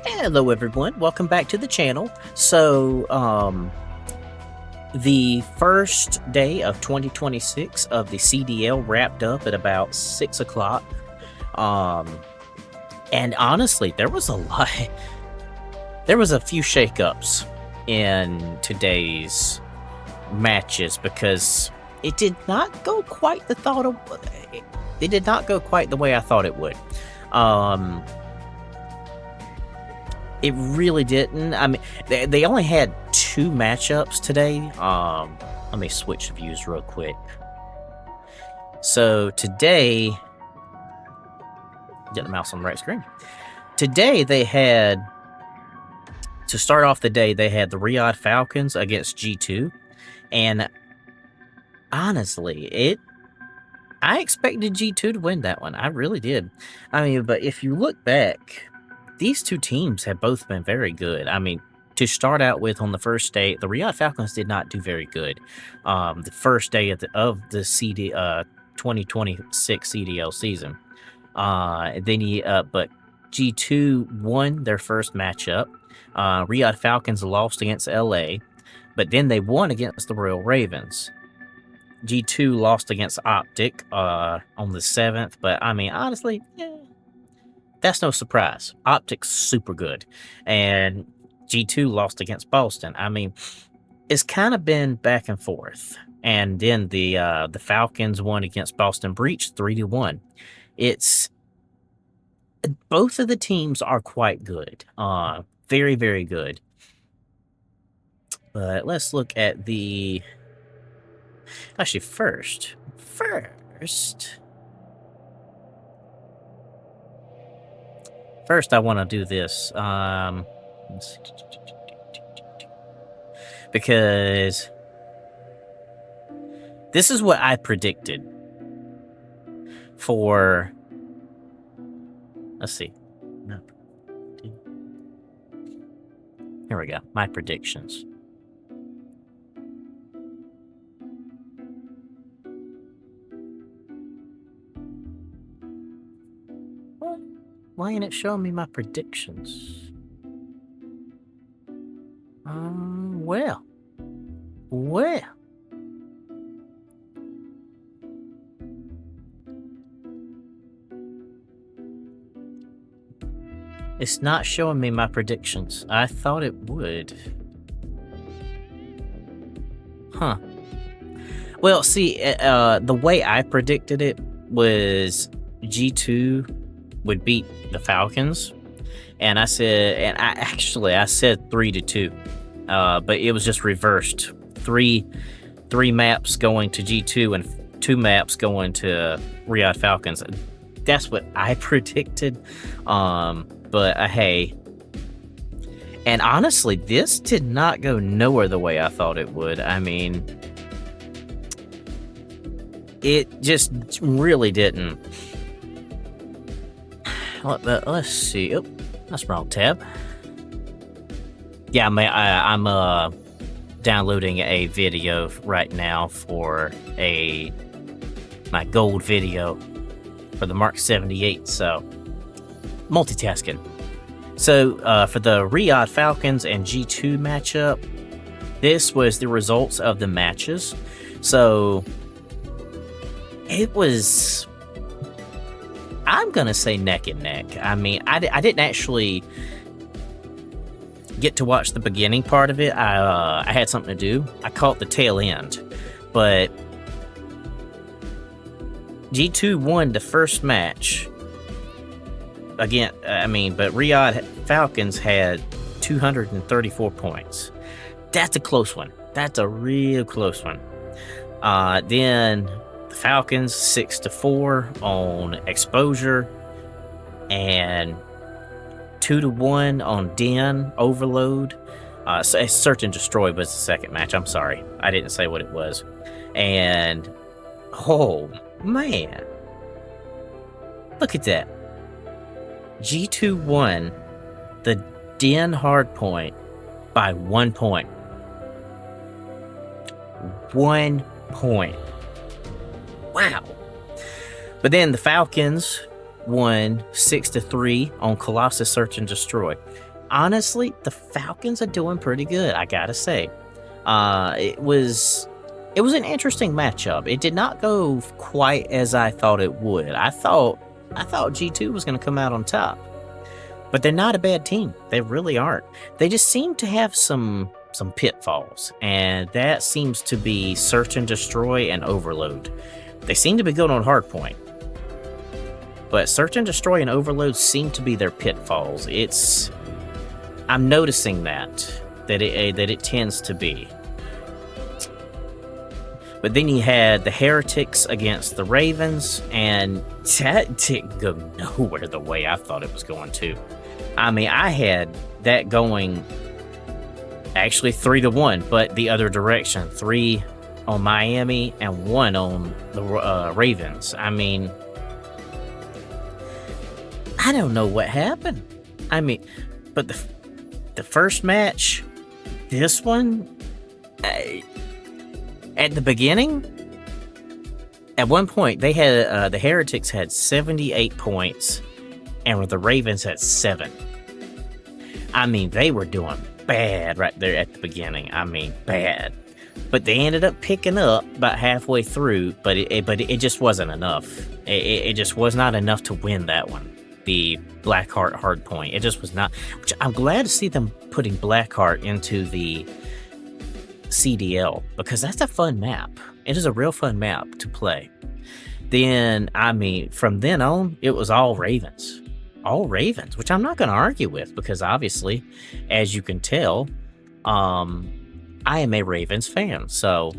Hello everyone, welcome back to the channel. The first day of 2026 of the CDL wrapped up at about 6 o'clock. And honestly, there was a lot, there was a few shakeups in today's matches because it did not go quite it did not go quite the way I thought it would. It really didn't. I mean, they only had 2 matchups today. Let me switch views real quick. So today, get the mouse on the right screen. Today they had, to start off the day, they had the Riyadh Falcons against G2. And honestly, I expected G2 to win that one. I really did. I mean, but if you look back, these two teams have both been very good. I mean, to start out with, on the first day, the Riyadh Falcons did not do very good. The first day of the 2026 CDL season. But G2 won their first matchup. Riyadh Falcons lost against LA, but then they won against the Royal Ravens. G2 lost against Optic on the 7th, but I mean, honestly, that's no surprise. Optic's super good. And G2 lost against Boston. I mean, it's kind of been back and forth. And then the Falcons won against Boston Breach 3-1. It's both of the teams are quite good. Very, very good. But let's look at the actually first I want to do this, because this is what I predicted for, let's see, here we go, my predictions. Why ain't it showing me my predictions? Well. It's not showing me my predictions. I thought it would. Huh. Well, see, the way I predicted it was G2 would beat the Falcons, and I said 3-2, but it was just reversed. Three maps going to G2 and 2 maps going to Riyadh Falcons. That's what I predicted. But hey, and honestly, this did not go nowhere the way I thought it would. I mean, it just really didn't. Let's see. Oh, that's the wrong tab. Yeah, I'm downloading a video right now for my gold video for the Mark 78. So multitasking. So for the Riyadh Falcons and G2 matchup, this was the results of the matches. So it was, I'm gonna say, neck and neck. I mean, I didn't actually get to watch the beginning part of it. I had something to do. I caught the tail end, but G2 won the first match. Again, I mean, but Riyadh Falcons had 234 points. That's a close one. That's a real close one. Then the Falcons 6-4 on exposure, and 2-1 on Den overload. So Search and Destroy was the second match. I'm sorry, I didn't say what it was. And oh man, look at that. G2 won the Den hardpoint by 1 point. 1 point. Wow. But then the Falcons won 6-3 on Colossus Search and Destroy. honestly, the Falcons are doing pretty good, I gotta say. It was an interesting matchup. It did not go quite as I thought it would. I thought G2 was going to come out on top. But they're not a bad team. They really aren't. They just seem to have some pitfalls, and that seems to be Search and Destroy and Overload. They seem to be good on Hardpoint, but Search and Destroy and Overload seem to be their pitfalls. I'm noticing that it tends to be. But then you had the Heretics against the Ravens, and that didn't go nowhere the way I thought it was going to. I mean, I had that going actually 3-1, but the other direction. 3 on Miami and 1 on the Ravens. I mean, I don't know what happened. I mean, but the first match, this one, at the beginning, at one point, they had the Heretics had 78 points, and the Ravens had 7. I mean, they were doing bad right there at the beginning. I mean, bad. But they ended up picking up about halfway through, but it just wasn't enough. It just was not enough to win that one. The Blackheart Hardpoint. It just was not. Which I'm glad to see them putting Blackheart into the CDL, because that's a fun map. It is a real fun map to play. Then, I mean, from then on, it was all Ravens. All Ravens, which I'm not going to argue with, because obviously, as you can tell, I am a Ravens fan. So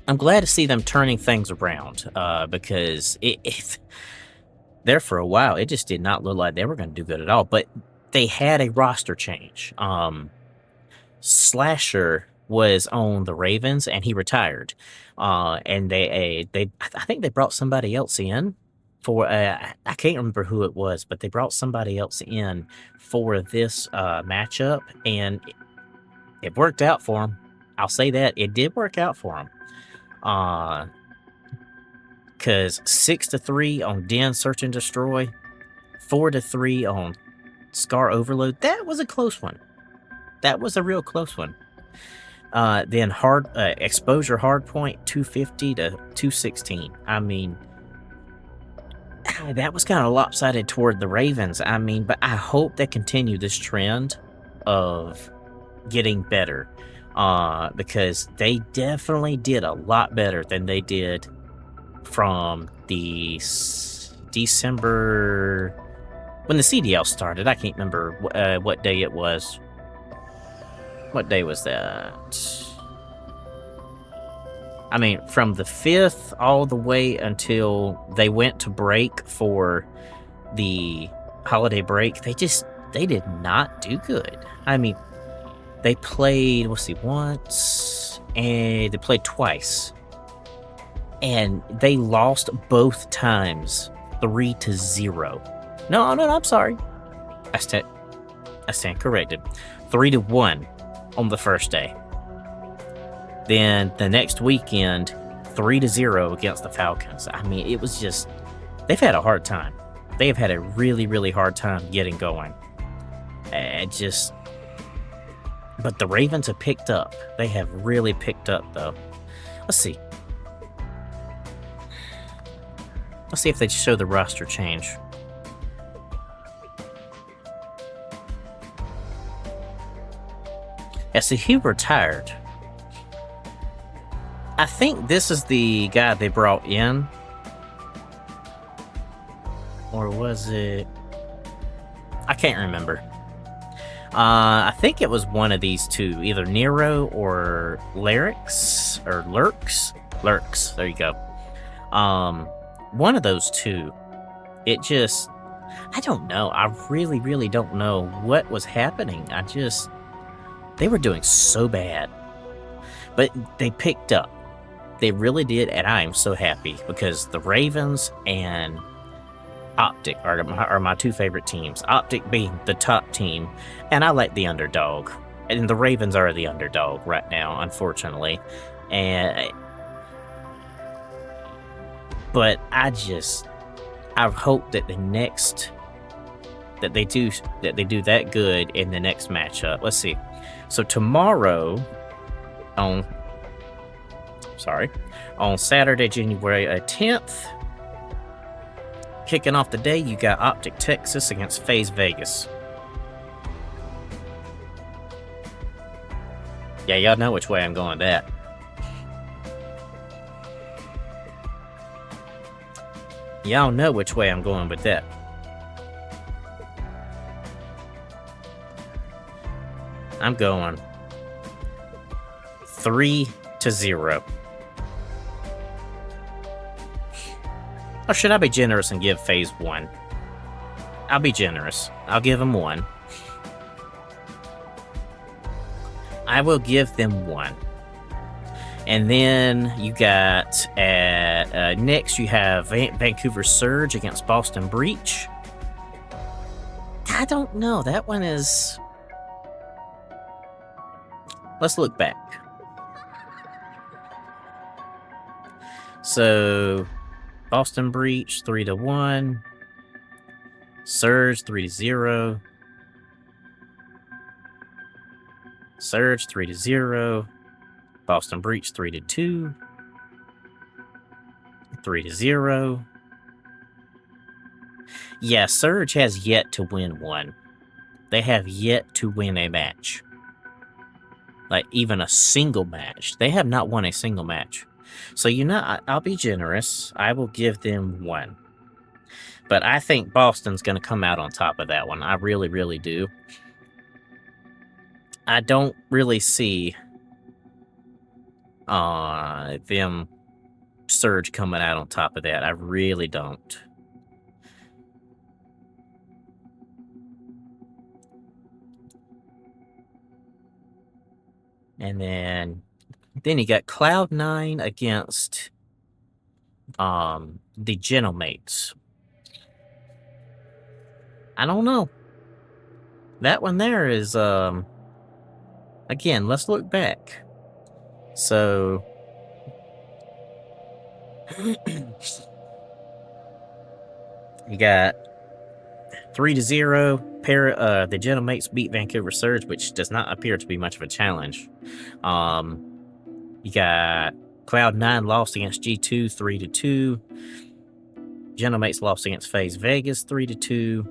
I'm glad to see them turning things around, because there for a while, it just did not look like they were going to do good at all. But they had a roster change. Slasher was on the Ravens, and he retired. And I think they brought somebody else in for I can't remember who it was, but they brought somebody else in for this matchup, and it worked out for him. I'll say that it did work out for him. Because 6-3 on Den Search and Destroy, 4-3 on Scar Overload. That was a close one. That was a real close one. Then Exposure Hardpoint, 250 to 216. I mean, that was kind of lopsided toward the Ravens. I mean, but I hope they continue this trend of getting better, because they definitely did a lot better than they did from the December when the CDL started. I can't remember what day it was. What day was that? I mean, from the 5th all the way until they went to break for the holiday break, they did not do good. I mean, they played, once, and they played twice. And they lost both times 3-0. No, I'm sorry. I stand corrected. 3-1 on the first day. Then the next weekend, 3-0 against the Falcons. I mean, it was just, they've had a hard time. They have had a really, really hard time getting going. But the Ravens have picked up. They have really picked up, though. Let's see. Let's see if they show the roster change. Yeah, see, he retired. I think this is the guy they brought in. Or was it? I can't remember. I think it was one of these two. Either Nero or Lurks. There you go. One of those two. It just, I don't know. I really, really don't know what was happening. They were doing so bad. But they picked up. They really did, and I am so happy, because the Ravens and Optic are my two favorite teams. Optic being the top team, and I like the underdog. And the Ravens are the underdog right now, unfortunately. But I hope that the next that they do that good in the next matchup. Let's see. So tomorrow, on Saturday, January 10th, kicking off the day, you got Optic Texas against FaZe Vegas. Yeah, y'all know which way I'm going with that. Y'all know which way I'm going with that. I'm going 3-0. Or should I be generous and give FaZe 1? I'll be generous. I'll give them 1. I will give them 1. And then you got next you have Vancouver Surge against Boston Breach. I don't know. That one is... Let's look back. So, Boston Breach 3-1. Surge 3-0. Surge 3-0. Boston Breach 3-2. 3-0. Yeah, Surge has yet to win one. They have yet to win a match. Like, even a single match. They have not won a single match. So, you know, I'll be generous. I will give them 1. But I think Boston's going to come out on top of that one. I really, really do. I don't really see them Surge coming out on top of that. I really don't. And then you got Cloud9 against the Genomates. I don't know. That one there is again, let's look back. So you got 3-0. The Genomates beat Vancouver Surge, which does not appear to be much of a challenge. You got Cloud9 lost against G2 3-2. Genomates lost against FaZe Vegas 3-2.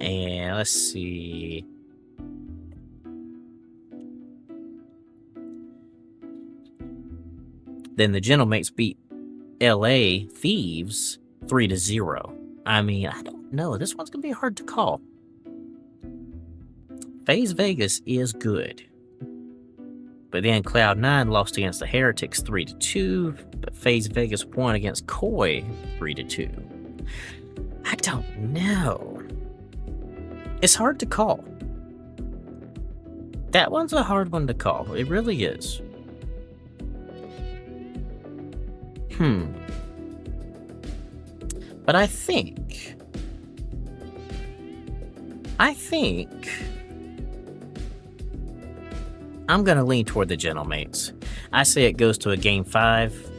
And let's see. Then the Genomates beat LA Thieves 3-0. I mean, I don't know. This one's going to be hard to call. FaZe Vegas is good. But then Cloud9 lost against the Heretics 3-2. But FaZe Vegas won against Koi 3-2. I don't know. It's hard to call. That one's a hard one to call. It really is. But I think I'm going to lean toward the Genomates. I say it goes to a Game 5.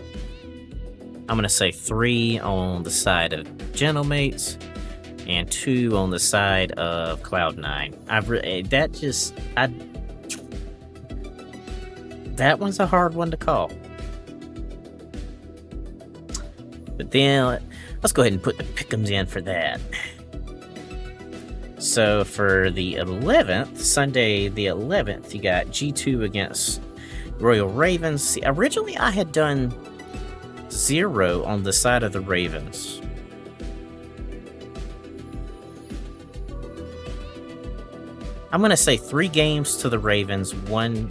I'm going to say 3 on the side of Genomates and 2 on the side of Cloud9. That one's a hard one to call. But then, let's go ahead and put the pick'ems in for that. So for the 11th, Sunday the 11th, you got G2 against Royal Ravens. See, originally I had done 0 on the side of the Ravens. I'm going to say 3 games to the Ravens, 2 to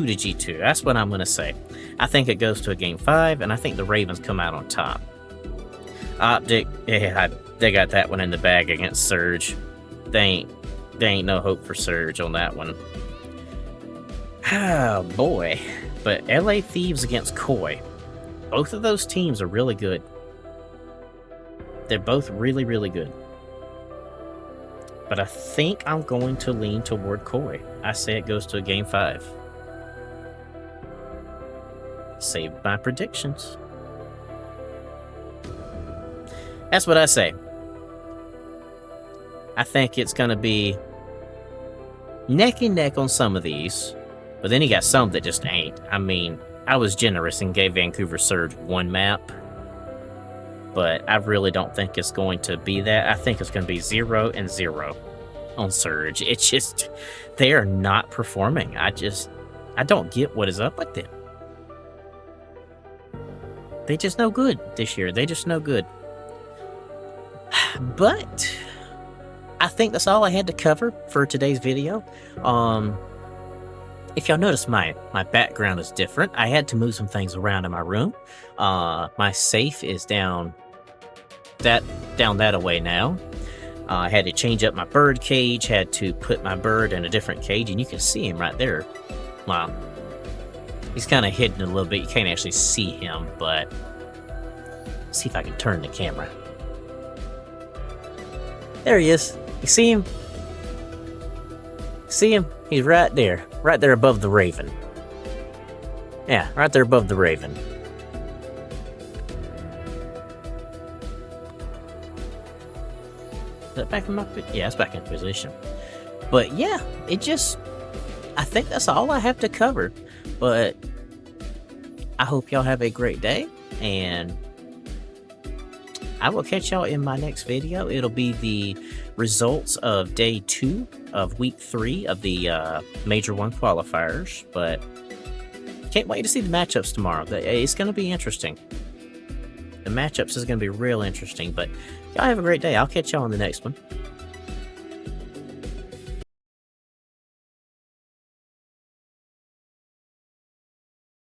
G2. That's what I'm going to say. I think it goes to a Game 5, and I think the Ravens come out on top. Optic, yeah, they got that one in the bag against Surge. They ain't no hope for Surge on that one. Oh, boy. But LA Thieves against Koi. Both of those teams are really good. They're both really, really good. But I think I'm going to lean toward Koi. I say it goes to a Game 5. Save my predictions. That's what I say. I think it's going to be neck and neck on some of these, but then you got some that just ain't. I mean, I was generous and gave Vancouver Surge 1 map, but I really don't think it's going to be that. I think it's going to be 0 and 0 on Surge. It's just, they are not performing. I don't get what is up with them. They just no good this year. They just no good. But I think that's all I had to cover for today's video. If y'all notice, my background is different. I had to move some things around in my room. My safe is down that away now. I had to change up my bird cage, had to put my bird in a different cage, and you can see him right there. Wow. He's kind of hidden a little bit. You can't actually see him, but let's see if I can turn the camera. There he is. You see him? See him? He's right there above the raven. Yeah, right there above the raven. Is that back in my... Yeah, it's back in position. But yeah, I think that's all I have to cover. But I hope y'all have a great day, and I will catch y'all in my next video. It'll be the results of day 2 of week 3 of the Major 1 qualifiers. But can't wait to see the matchups tomorrow. It's going to be interesting. The matchups is going to be real interesting. But y'all have a great day. I'll catch y'all on the next one.